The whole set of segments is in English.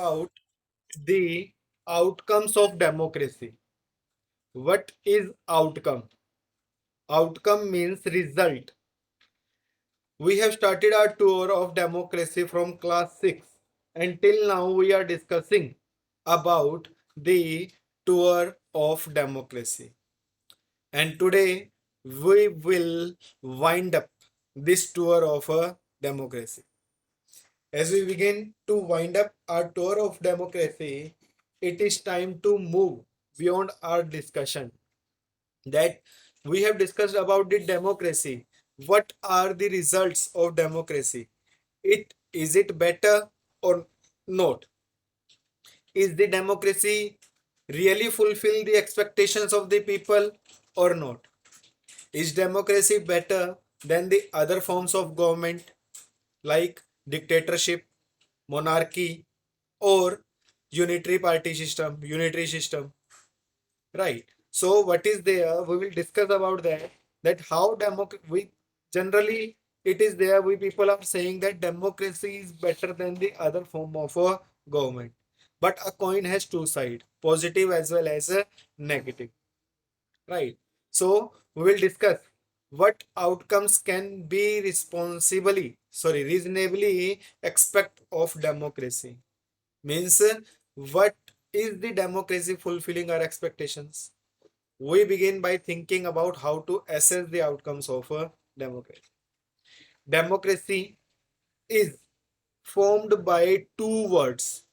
about the outcomes of democracy. What is outcome? Outcome means result. We have started our tour of democracy from class 6. Until now, we are discussing about the tour of democracy. And today, we will wind up this tour of a democracy. As we begin to wind up our tour of democracy, it is time to move beyond our discussion that we have discussed about the democracy. What are the results of democracy? Is it better or not? Is the democracy really fulfill the expectations of the people or not? Is democracy better than the other forms of government like dictatorship, monarchy, or unitary system, right? So what is there? We will discuss about that. That how we generally it is there. We people are saying that democracy is better than the other form of a government. But a coin has two sides, positive as well as a negative, right? So we will discuss what outcomes can be reasonably expect of democracy. Means what is the democracy fulfilling our expectations? We begin by thinking about how to assess the outcomes of a democracy. Democracy is formed by two words.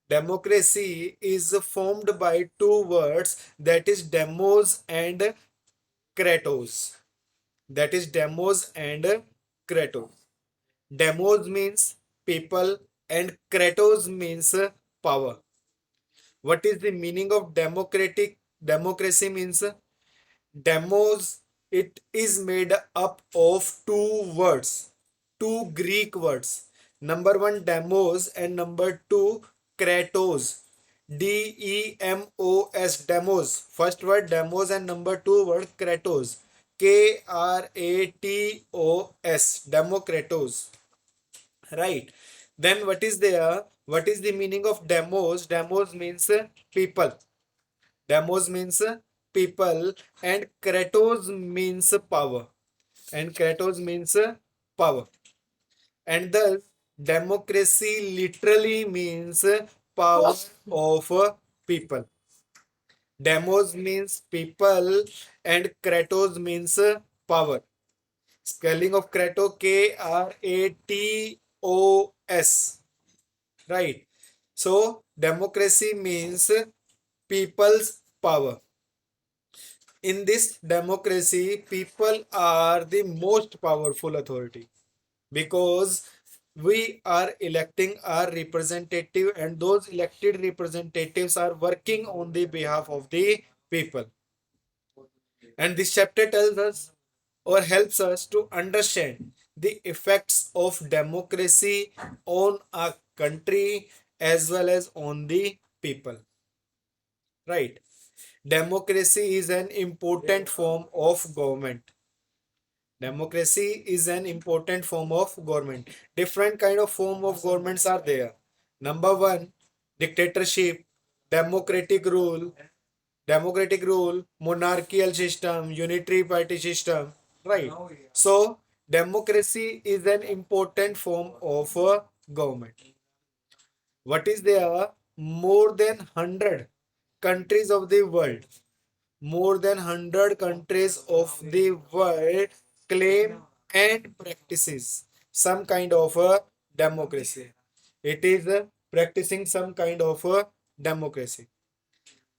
Democracy is formed by two words, that is demos and kratos. That is demos and kratos. Demos means people and kratos means power. What is the meaning of democracy means? Demos, it is made up of two words, two Greek words. Number one, demos, and number two, kratos. Demos, demos. First word, demos, and number two word, kratos. Kratos, democratos. Right. Then what is there? What is the meaning of demos? Demos means people. Demos means people, and kratos means power. And kratos means power. And thus democracy literally means power of people. Demos means people and kratos means power. Spelling of kratos, Kratos. Right. So democracy means people's power. In this democracy, people are the most powerful authority because we are electing our representative, and those elected representatives are working on the behalf of the people. And this chapter tells us or helps us to understand the effects of democracy on a country as well as on the people. Right. Democracy is an important form of government. Democracy is an important form of government. Different kind of form of governments are there. Number one, dictatorship, democratic rule, monarchical system, unitary party system. Right. So democracy is an important form of government. What is there? More than 100 countries of the world. More than 100 countries of the world claim and practices some kind of a democracy. It is practicing some kind of a democracy.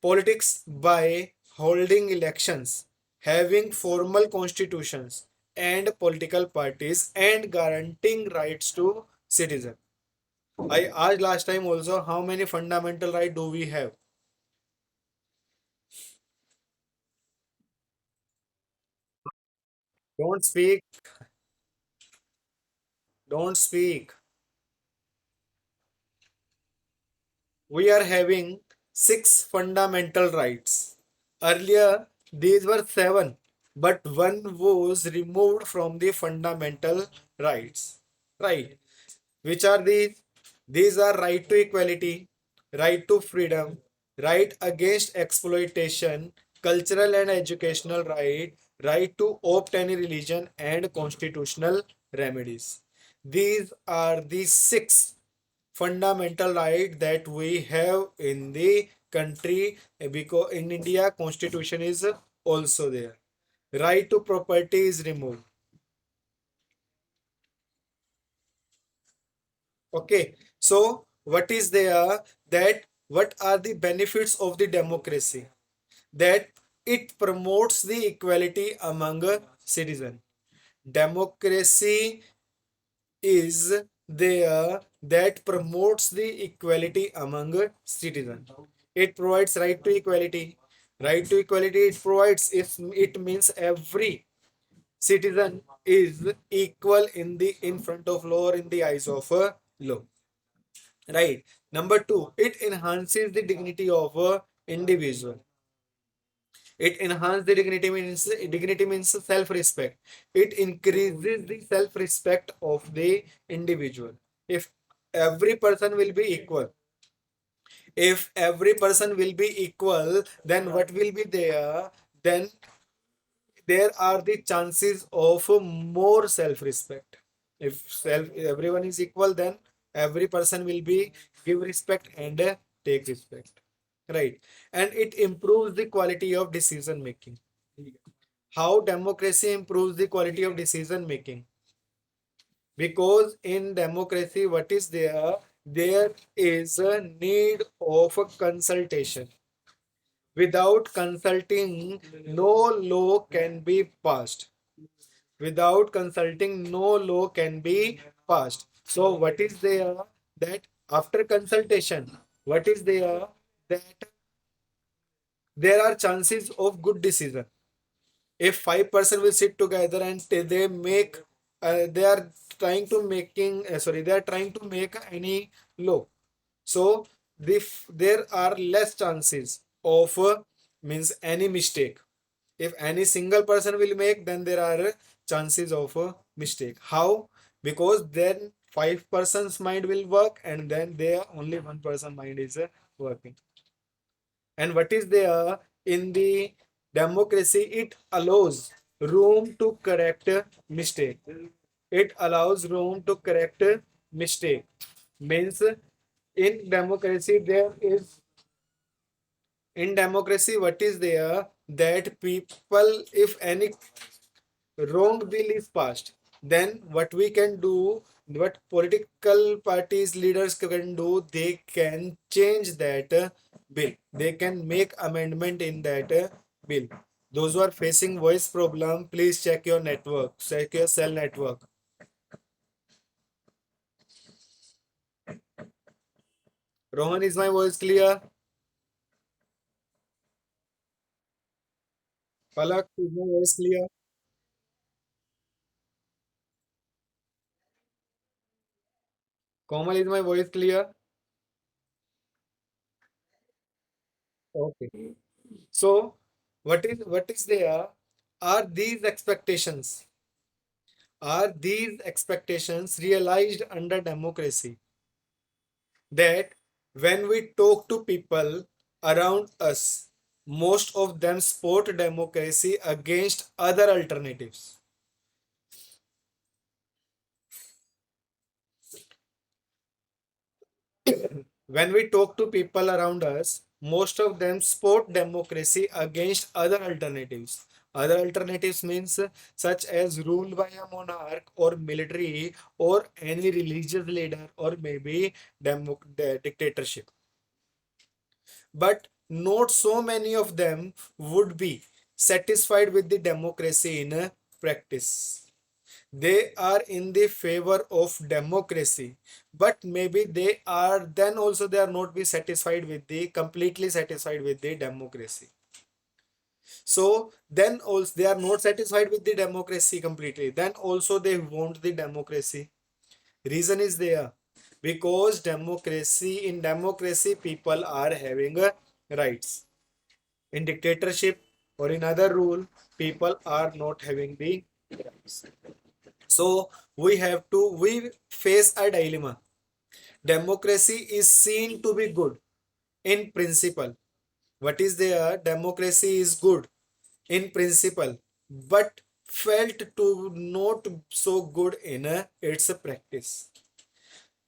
Politics by holding elections, having formal constitutions and political parties, and guaranteeing rights to citizens. I asked last time also how many fundamental rights do we have? Don't speak, don't speak. We are having six fundamental rights. Earlier, these were seven, but one was removed from the fundamental rights. Right. Which are these? These are right to equality, right to freedom, right against exploitation, cultural and educational right, right to opt any religion, and constitutional remedies. These are the six fundamental right that we have in the country, because in India constitution is also there. Right to property is removed. Okay, so what is there, that what are the benefits of the democracy? That it promotes the equality among citizens. Democracy is there that promotes the equality among citizens. It provides right to equality. Right to equality it provides, if it means every citizen is equal in the in front of law or in the eyes of law. Right. Number two, it enhances the dignity of a individual. It enhances the dignity means self-respect. It increases the self-respect of the individual. If every person will be equal, if every person will be equal, then what will be there? Then there are the chances of more self-respect. If everyone is equal, then every person will be give respect and take respect. Right. And it improves the quality of decision making. How democracy improves the quality of decision making? Because in democracy, what is there? There is a need of a consultation. Without consulting, no law can be passed. Without consulting, no law can be passed. So, what is there? That after consultation, what is there? That there are chances of good decision. If 5 person will sit together and they make, they are trying to making, they are trying to make any law. So, there are less chances of means any mistake. If any single person will make, then there are chances of a mistake. How? Because then 5 persons mind will work, and then there only 1 person mind is working. And what is there in the democracy? It allows room to correct mistake. It allows room to correct mistake. Means in democracy there is, in democracy what is there, that people, if any wrong bill is passed, then what we can do, what political parties leaders can do, they can change that bill. They can make amendment in that bill. Those who are facing voice problem, please check your network, check your cell network. Rohan, is my voice clear? Palak, is my voice clear? Komal, is my voice clear? Okay. So, what is there? Are these expectations? Are these expectations realized under democracy? That when we talk to people around us, most of them support democracy against other alternatives. When we talk to people around us, most of them support democracy against other alternatives. Other alternatives means such as rule by a monarch or military or any religious leader or maybe dictatorship. But not so many of them would be satisfied with the democracy in a practice. They are in the favor of democracy, but maybe they are, then also they are not be satisfied with the completely satisfied with the democracy. So then also they are not satisfied with the democracy completely, then also they want the democracy. Reason is there, because in democracy people are having rights. In dictatorship or in other rule, people are not having the rights. So we face a dilemma. democracy is seen to be good in principle. What is there? Democracy is good in principle, but felt to not so good in its practice.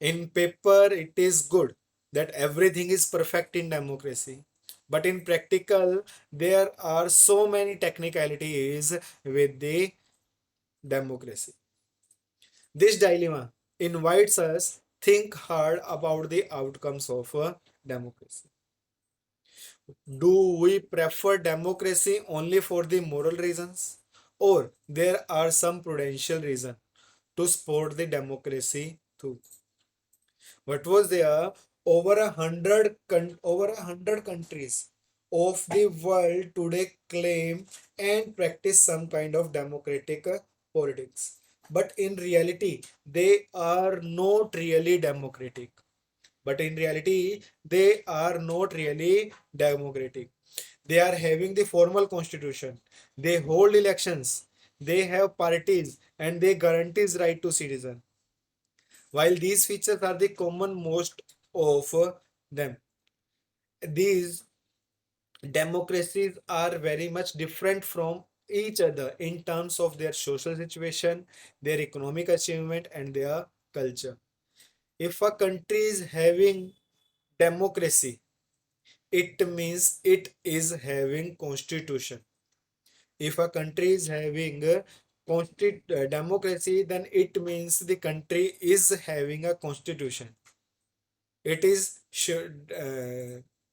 In paper, it is good that everything is perfect in democracy. But in practical, there are so many technicalities with the democracy. This dilemma invites us think hard about the outcomes of democracy. Do we prefer democracy only for the moral reasons? Or there are some prudential reasons to support the democracy too? What was there? Over a hundred countries of the world today claim and practice some kind of democratic politics. But in reality, they are not really democratic. But in reality, they are not really democratic. They are having the formal constitution. They hold elections. They have parties and they guarantees right to citizen. While these features are the common most of them, these democracies are very much different from each other in terms of their social situation, their economic achievement, and their culture. If a country is having democracy, it means it is having constitution. If a country is having democracy, then it means the country is having a constitution. It is should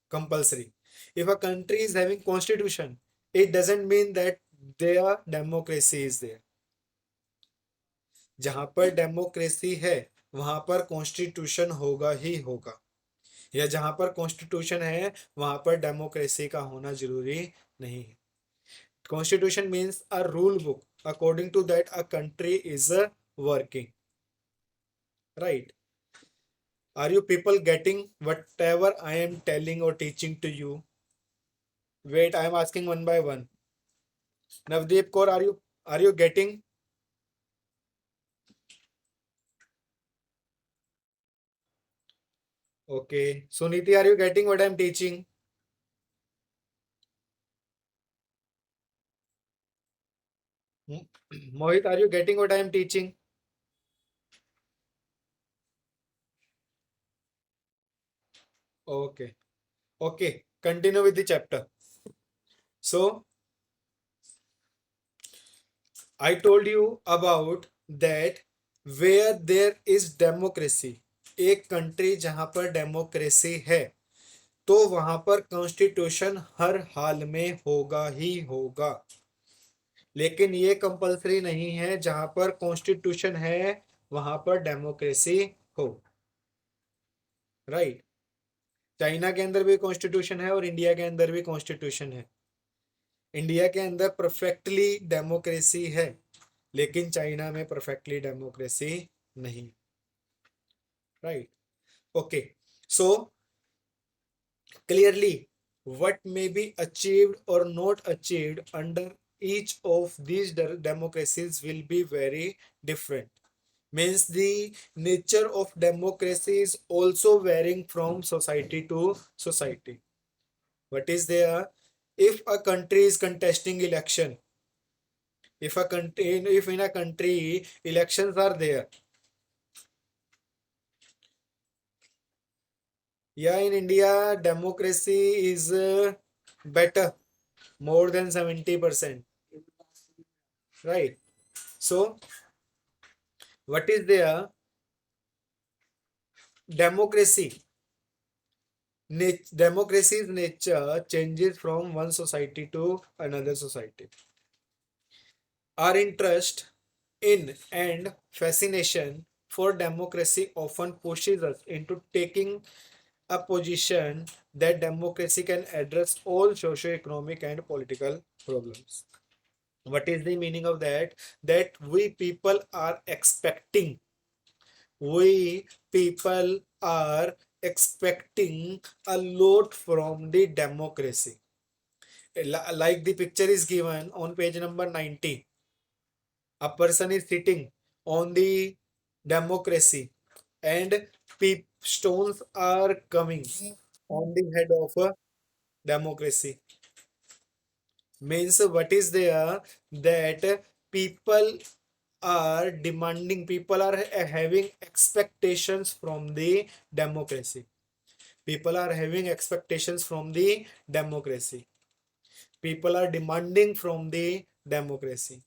compulsory. If a country is having constitution, it doesn't mean that their democracy is there. जहां पर democracy है वहां पर constitution होगा ही होगा, या जहां पर कॉन्स्टिट्यूशन है वहां पर डेमोक्रेसी का होना जरूरी नहीं है. Constitution means a rule book according to that a country is working, right? Are you people getting whatever I am telling or teaching to you? Wait, I am asking one by one. Navdeep Kaur, are you getting? Okay. Suniti, are you getting what I am teaching? Hmm? Mohit, are you getting what I am teaching? Okay. Okay. Continue with the chapter. So I told you about that where there is democracy, एक country जहां पर democracy है तो वहां पर constitution हर हाल में होगा ही होगा. लेकिन ये कंपलसरी नहीं है जहां पर कॉन्स्टिट्यूशन है वहां पर डेमोक्रेसी हो, राइट. चाइना के अंदर भी कॉन्स्टिट्यूशन है और इंडिया के अंदर भी कॉन्स्टिट्यूशन है. इंडिया के अंदर परफेक्टली डेमोक्रेसी है लेकिन चाइना में परफेक्टली डेमोक्रेसी नहीं, right. Okay. So clearly what may be achieved or not achieved under each of these democracies will be very different. Means the nature of democracy is also varying from society to society. What is there? If a country is contesting election, if in a country elections are there, yeah, in India democracy is better, more than 70%, right? So what is there? Democracy. Democracy's nature changes from one society to another society. Our interest in and fascination for democracy often pushes us into taking a position that democracy can address all socio-economic and political problems. What is the meaning of that? That we people are expecting a lot from the democracy. Like the picture is given on page number 90. A person is sitting on the democracy and stones are coming on the head of a democracy. Means what is there that people are demanding, people are having expectations from the democracy. People are having expectations from the democracy. People are demanding from the democracy.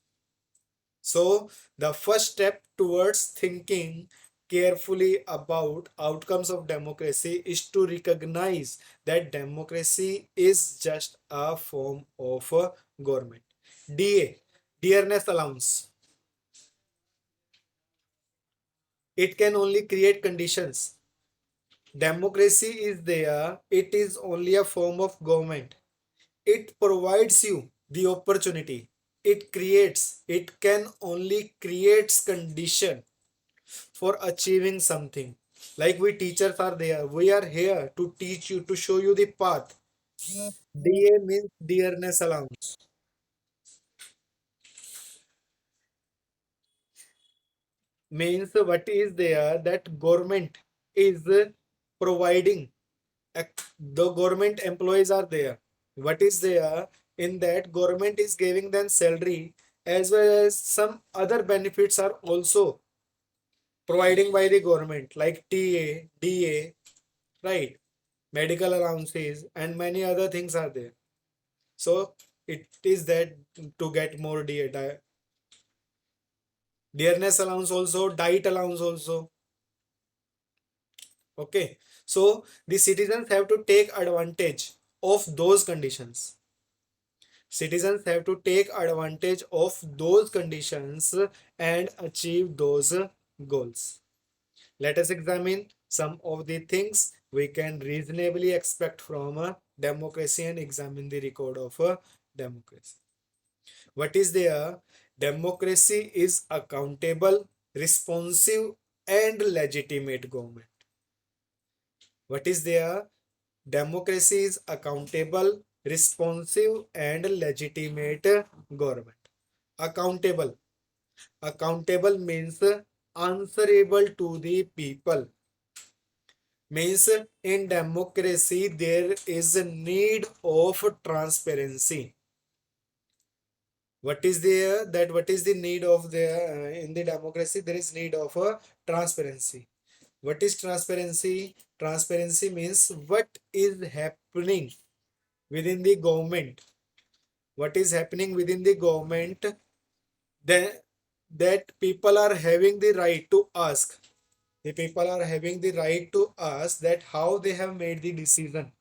So, the first step towards thinking carefully about outcomes of democracy is to recognize that democracy is just a form of government. DA, dearness allowance. It can only create conditions. Democracy is there, it is only a form of government. It provides you the opportunity. It can only creates condition for achieving something. Like we teachers are there, we are here to teach you, to show you the path. DA means dearness allowance. Means what is there that government is providing. The government employees are there. What is there in that government is giving them salary as well as some other benefits are also providing by the government like TA, DA, right? Medical allowances and many other things are there. So it is that to get more dearness allowance also, diet allowance also. Okay. So the citizens have to take advantage of those conditions. Citizens have to take advantage of those conditions and achieve those goals. Let us examine some of the things we can reasonably expect from a democracy and examine the record of a democracy. What is there? Democracy is accountable, responsive, and legitimate government. What is there? Democracy is accountable, responsive, and legitimate government. Accountable. Accountable means answerable to the people. Means in democracy there is a need of transparency. What is there that what is the need of the in the democracy? There is need of a transparency. What is transparency? Transparency means what is happening within the government. What is happening within the government, that people are having the right to ask. The people are having the right to ask that how they have made the decision.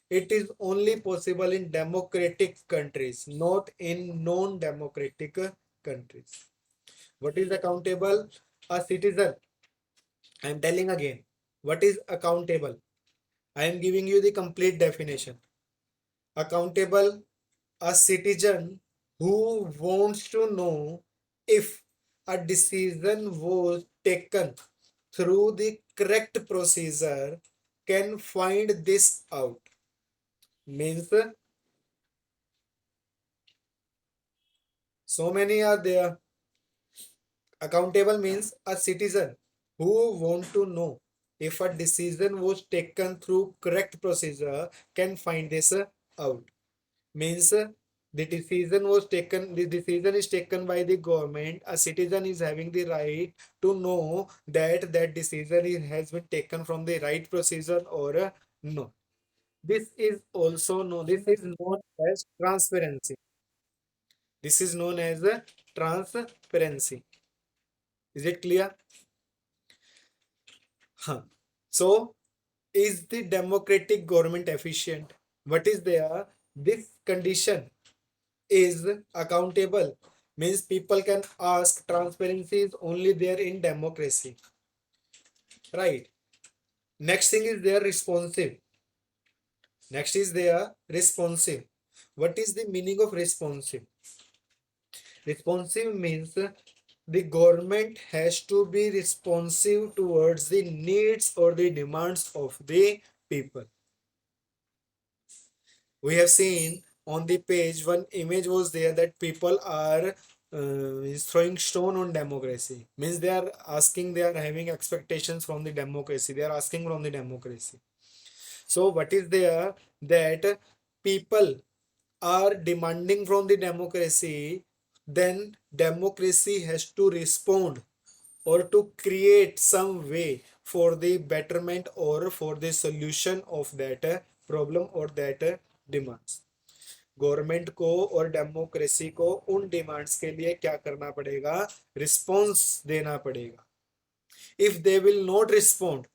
It is only possible in democratic countries, not in non-democratic countries. What is accountable? A citizen. I am telling again. What is accountable? I am giving you the complete definition. Accountable, a citizen who wants to know if a decision was taken through the correct procedure can find this out. Means so many are there. Accountable means a citizen who want to know if a decision was taken through correct procedure can find this out. Means the decision is taken by the government. A citizen is having the right to know that that decision has been taken from the right procedure or no. This is also known, this is known as transparency. This is known as transparency. Is it clear? Huh. So, is the democratic government efficient? What is there? This condition is accountable. Means people can ask. Transparency is only there in democracy. Right. Next thing is there responsive. Next is there responsive. What is the meaning of responsive? Responsive means the government has to be responsive towards the needs or the demands of the people. We have seen on the page one image was there that people are is throwing stone on democracy. Means they are asking, they are having expectations from the democracy. They are asking from the democracy. So what is there that people are demanding from the democracy, then democracy has to respond or to create some way for the betterment or for the solution of that problem or that demands. Government को और democracy को उन demands के लिए क्या करना पड़ेगा, response देना पड़ेगा. If they will not respond,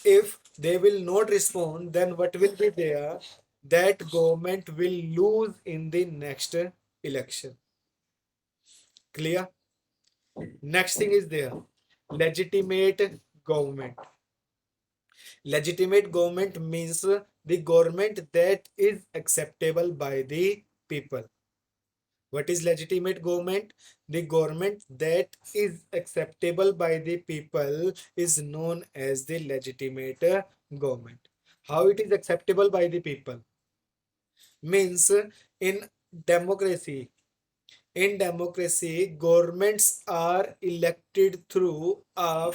if they will not respond, then what will be there, that government will lose in the next election. Clear? Next thing is there, legitimate government. Legitimate government means the government that is acceptable by the people. What is legitimate government? The government that is acceptable by the people is known as the legitimate government. How it is acceptable by the people? Means in democracy, governments are elected through a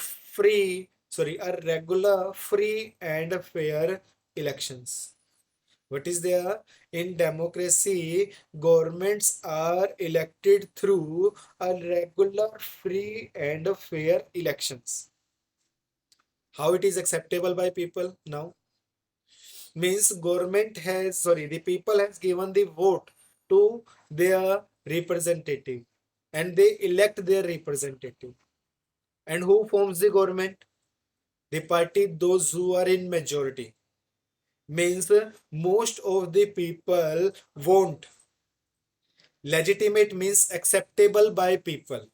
regular, free and fair elections. What is there? In democracy, governments are elected through a regular, free and fair elections. How it is acceptable by people now? Means the people has given the vote to their representative and they elect their representative. And who forms the government? The party, those who are in majority. Means most of the people want. Legitimate means acceptable by people.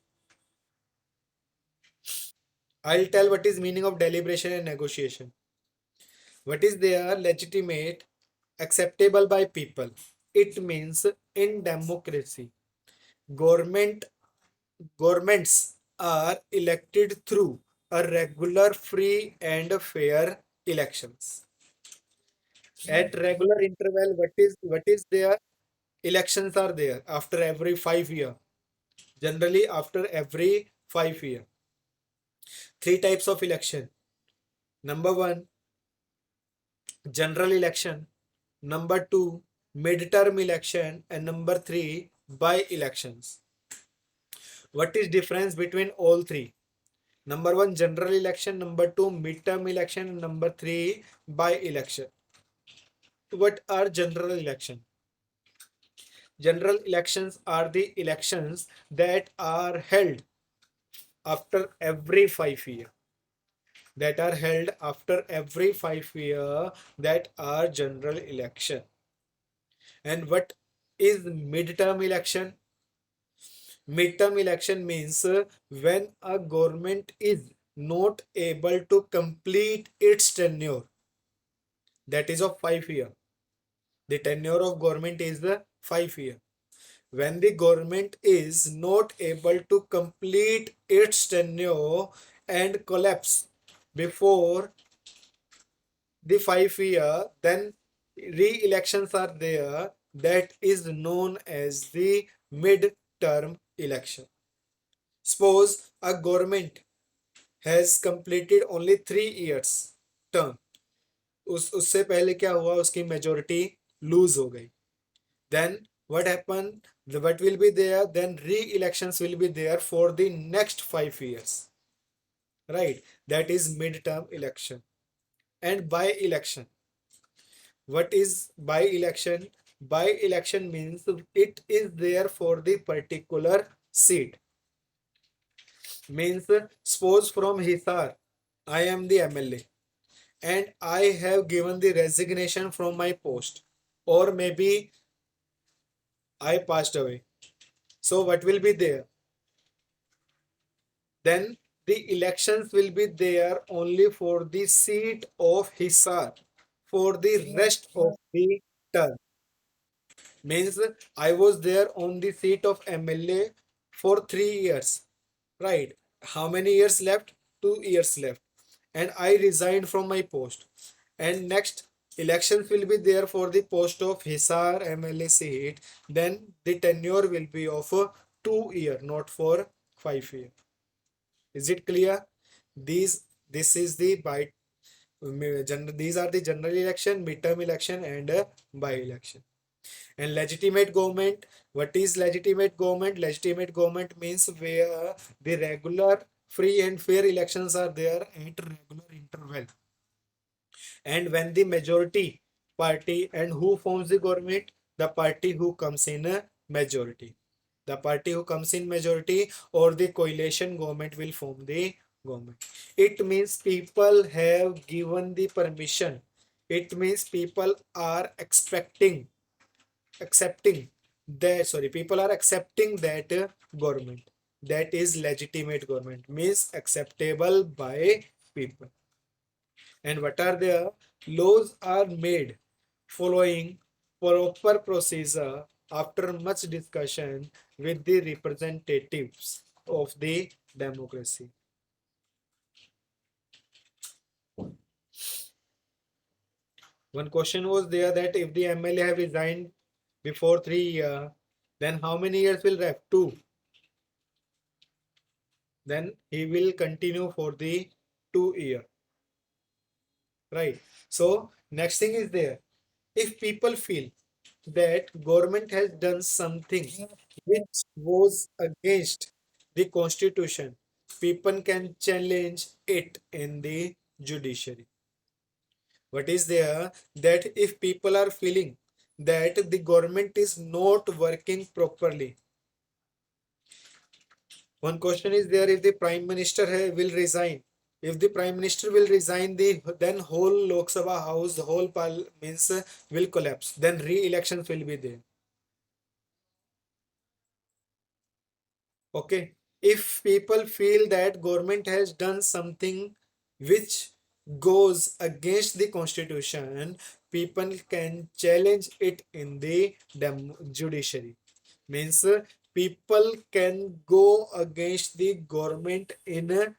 I'll tell what is meaning of deliberation and negotiation. What is there? Legitimate, acceptable by people. It means in democracy, government governments are elected through a regular, free and fair elections. At regular interval, what is there? Elections are there after every 5 year. Generally, after every 5 year. Three types of election. Number one, general election. Number two, midterm election. And number three, by elections. What is difference between all three? Number one, general election. Number two, midterm election. And number three, by election. What are general election? General elections are the elections that are held after every 5 year. That are held after every 5 year, that are general election. And what is midterm election? Midterm election means when a government is not able to complete its tenure, that is of 5 year. The tenure of government is the 5 year. When the government is not able to complete its tenure and collapse before the 5 year, then re-elections are there. That is known as the mid-term election. Suppose a government has completed only 3 years term, उससे पहले क्या हुआ, उसकी majority loose हो गई. Then what happened? What will be there? Then re-elections will be there for the next 5 years. Right? That is mid-term election. And by election. What is by election? By election means it is there for the particular seat. Means suppose from Hisar, I am the MLA and I have given the resignation from my post, or maybe I passed away. So what will be there? Then the elections will be there only for the seat of Hisar for the rest of the term. Means I was there on the seat of MLA for 3 years. Right? How many years left? 2 years left. And I resigned from my post. And next elections will be there for the post of Hisar MLA seat, then the tenure will be of 2 year, not for 5 year. Is it clear? This is the these are the general election, midterm election, and by election. And legitimate government. What is legitimate government? Legitimate government means where the regular, free and fair elections are there at regular interval. And when the majority party, and who forms the government? The party who comes in a majority. The party who comes in majority or the coalition government will form the government. It means people have given the permission. It means people are accepting that, sorry, people are accepting that government. That is legitimate government, means acceptable by people. And what are the laws are made following proper procedure after much discussion with the representatives of the democracy. One question was there that if the MLA have resigned before 3 years, then how many years will left? 2. Then he will continue for the 2 year. Right. So next thing is there. If people feel that government has done something which was against the constitution, people can challenge it in the judiciary. What is there? That if people are feeling that the government is not working properly, one question is there, if the prime minister will resign. If the prime minister will resign, the then whole Lok Sabha house, the whole means will collapse. Then re-elections will be there. Okay. If people feel that government has done something which goes against the constitution, people can challenge it in the judiciary. Means people can go against the government in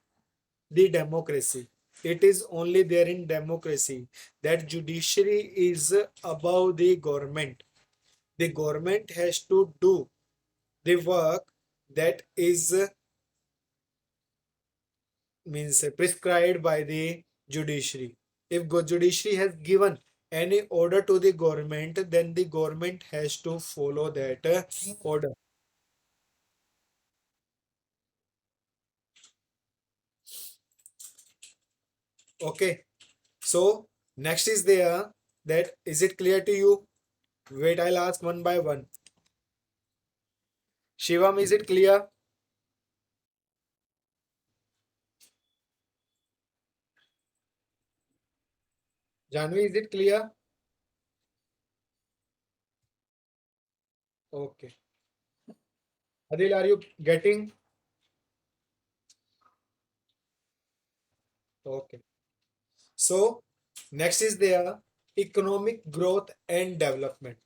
the democracy. It is only there in democracy that judiciary is above the government. The government has to do the work that is means prescribed by the judiciary. If judiciary has given any order to the government, then the government has to follow that order. Okay. So next is there, that is it clear to you? Wait, I'll ask one by one. Shivam, is it clear? Janvi, is it clear? Okay. Adil, are you getting? Okay. So next is there economic growth and development.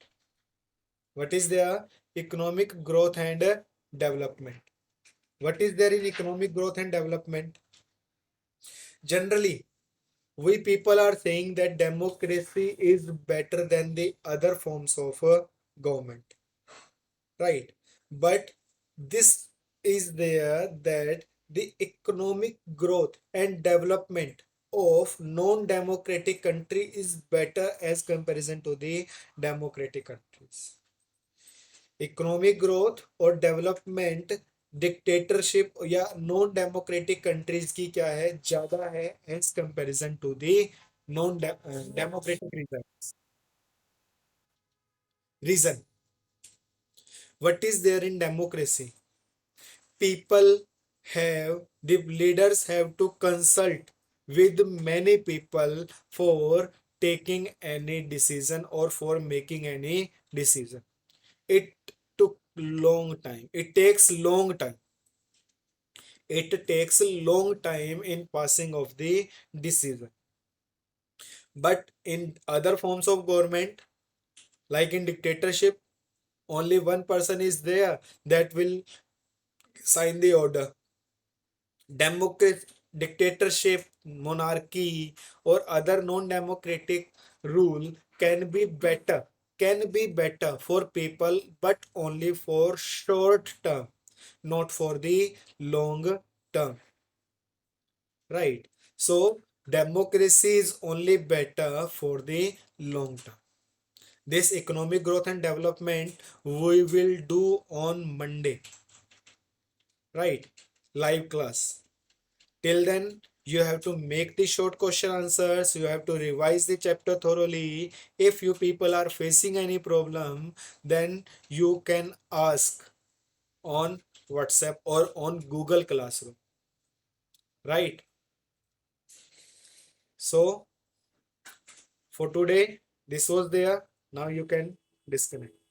What is there? Economic growth and development. What is there in economic growth and development? Generally, we people are saying that democracy is better than the other forms of government, right? But this is there that the economic growth and development of non-democratic country is better as comparison to the democratic countries. Economic growth और development dictatorship या non democratic countries की क्या है, ज्यादा है as comparison to the non democratic region. What is there in democracy? people have the leaders have to consult with many people for taking any decision or for making any decision. It took long time, it takes long time, it takes a long time in passing of the decision. But in other forms of government, like in dictatorship, only one person is there that will sign the order. Democratic dictatorship, monarchy, or other non-democratic rule can be better for people, but only for short term, not for the long term, right? So democracy is only better for the long term. This economic growth and development we will do on Monday, right? Live class. Till then, you have to make the short question answers. You have to revise the chapter thoroughly. If you people are facing any problem, then you can ask on WhatsApp or on Google Classroom, right? So for today, this was there. Now you can disconnect.